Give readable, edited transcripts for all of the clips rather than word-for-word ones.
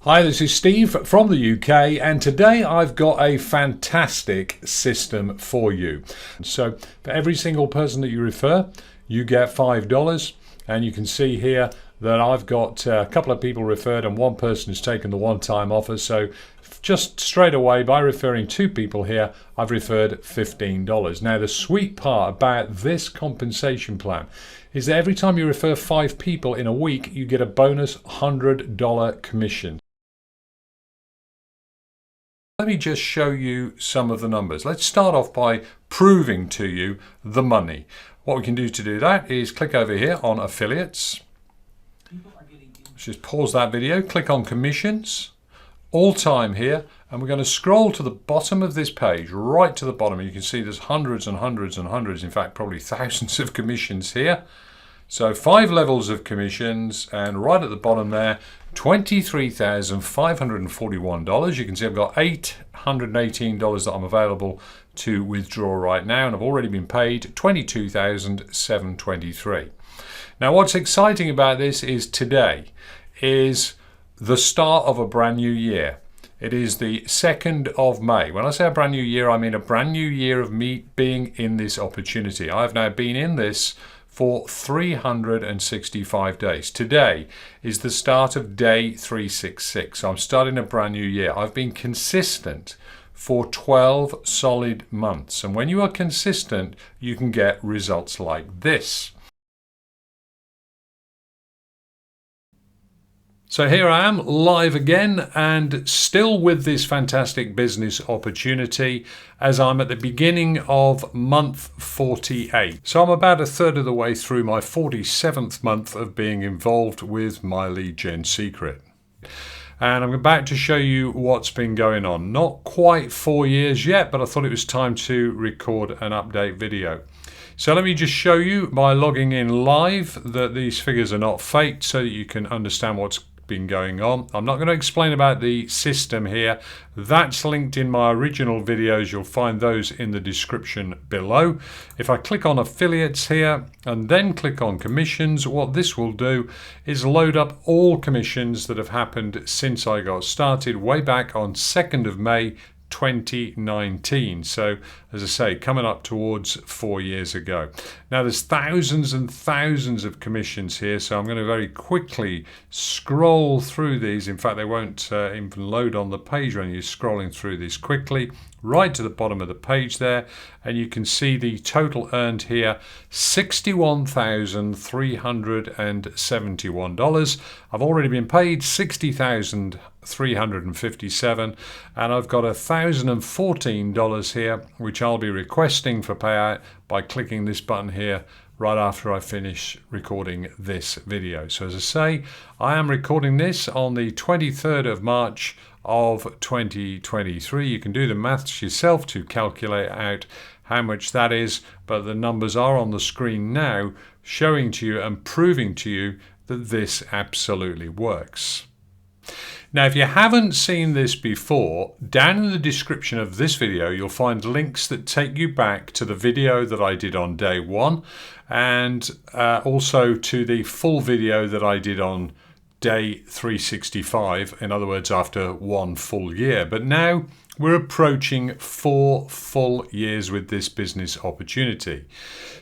Hi, this is Steve from the UK, and today I've got a fantastic system for you. So for every single person that you refer, you get $5, and you can see here that I've got a couple of people referred and one person has taken the one-time offer. So just straight away, by referring two people here, I've referred $15. Now the sweet part about this compensation plan is that every time you refer 5 people in a week, you get a bonus $100 commission. Let me just show you some of the numbers. Let's start off by proving to you the money. What we can do to do that is click over here on affiliates. Let's just pause that video, click on commissions, all time here, and we're going to scroll to the bottom of this page, right to the bottom. You can see there's hundreds and hundreds and hundreds, in fact probably thousands of commissions here. So 5 levels of commissions, and right at the bottom there, $23,541. You can see I've got $818 that I'm available to withdraw right now, and I've already been paid $22,723. Now what's exciting about this is today is the start of a brand new year. It is the 2nd of May. When I say a brand new year, I mean a brand new year of me being in this opportunity. I've now been in this for 365 days. Today is the start of day 366. So I'm starting a brand new year. I've been consistent for 12 solid months. And when you are consistent, you can get results like this. So here I am live again, and still with this fantastic business opportunity as I'm at the beginning of month 48. So I'm about a third of the way through my 47th month of being involved with my lead gen secret. And I'm about to show you what's been going on. Not quite 4 years yet, but I thought it was time to record an update video. So let me just show you by logging in live that these figures are not faked, so that you can understand what's been going on. I'm not going to explain about the system here. That's linked in my original videos. You'll find those in the description below. If I click on affiliates here and then click on commissions, what this will do is load up all commissions that have happened since I got started way back on 2nd of May 2019. So as I say, coming up towards 4 years ago. Now there's thousands and thousands of commissions here, so I'm going to very quickly scroll through these. In fact, they won't even load on the page when you're scrolling through this quickly, right to the bottom of the page there, and you can see the total earned here, $61,371. I've already been paid $60,357, and I've got $1,014 here, which I'll be requesting for payout by clicking this button here right after I finish recording this video. So as I say, I am recording this on the 23rd of March of 2023. You can do the maths yourself to calculate out how much that is, but the numbers are on the screen now showing to you and proving to you that this absolutely works. Now, if you haven't seen this before, down in the description of this video, you'll find links that take you back to the video that I did on day 1 and also to the full video that I did on day 365, in other words, after 1 full year. But now we're approaching 4 full years with this business opportunity.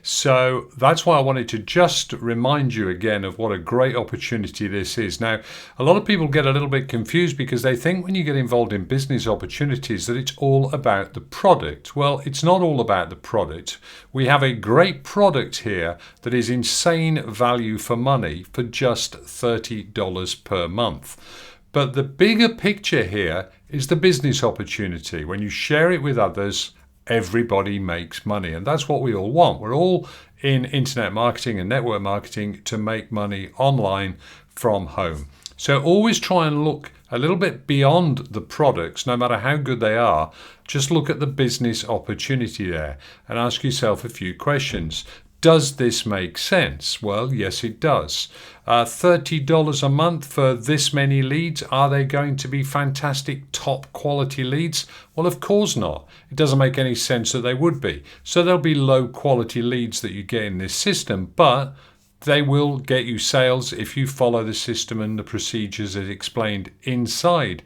So that's why I wanted to just remind you again of what a great opportunity this is. Now, a lot of people get a little bit confused because they think when you get involved in business opportunities that it's all about the product. Well, it's not all about the product. We have a great product here that is insane value for money for just $30 per month. But the bigger picture here is the business opportunity. When you share it with others, everybody makes money. And that's what we all want. We're all in internet marketing and network marketing to make money online from home. So always try and look a little bit beyond the products, no matter how good they are. Just look at the business opportunity there and ask yourself a few questions. Does this make sense? Well, yes, it does. $30 a month for this many leads. Are they going to be fantastic, top quality leads? Well, of course not. It doesn't make any sense that they would be. So there'll be low quality leads that you get in this system, but they will get you sales if you follow the system and the procedures as explained inside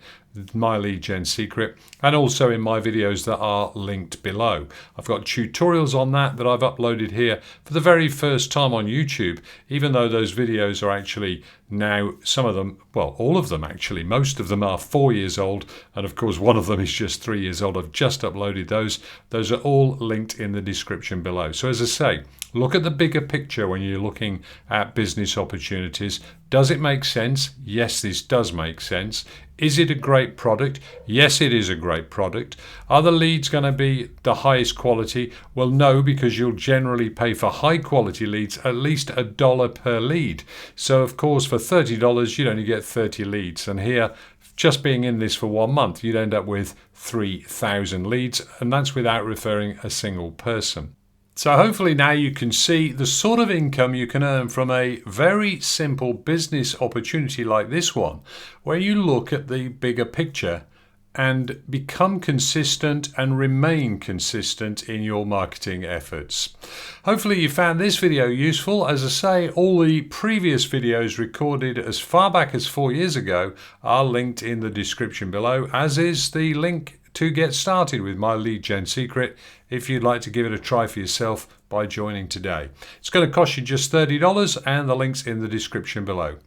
my lead gen secret, and also in my videos that are linked below. I've got tutorials on that I've uploaded here for the very first time on YouTube, even though those videos are actually now, some of them, well, all of them actually, most of them are 4 years old, and of course one of them is just 3 years old. I've just uploaded those. Those are all linked in the description below. So as I say, look at the bigger picture when you're looking at business opportunities. Does it make sense? Yes, this does make sense. Is it a great product? Yes, it is a great product. Are the leads going to be the highest quality? Well, no, because you'll generally pay for high quality leads at least $1 per lead. So of course, for $30, you'd only get 30 leads. And here, just being in this for 1 month, you'd end up with 3,000 leads, and that's without referring a single person. So hopefully now you can see the sort of income you can earn from a very simple business opportunity like this one, where you look at the bigger picture and become consistent and remain consistent in your marketing efforts. Hopefully you found this video useful. As I say, all the previous videos recorded as far back as 4 years ago are linked in the description below, as is the link to get started with my lead gen secret if you'd like to give it a try for yourself by joining today. It's going to cost you just $30, and the link's in the description below.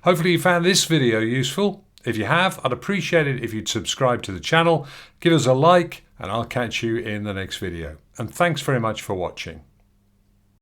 Hopefully you found this video useful. If you have, I'd appreciate it if you'd subscribe to the channel, give us a like, and I'll catch you in the next video. And thanks very much for watching.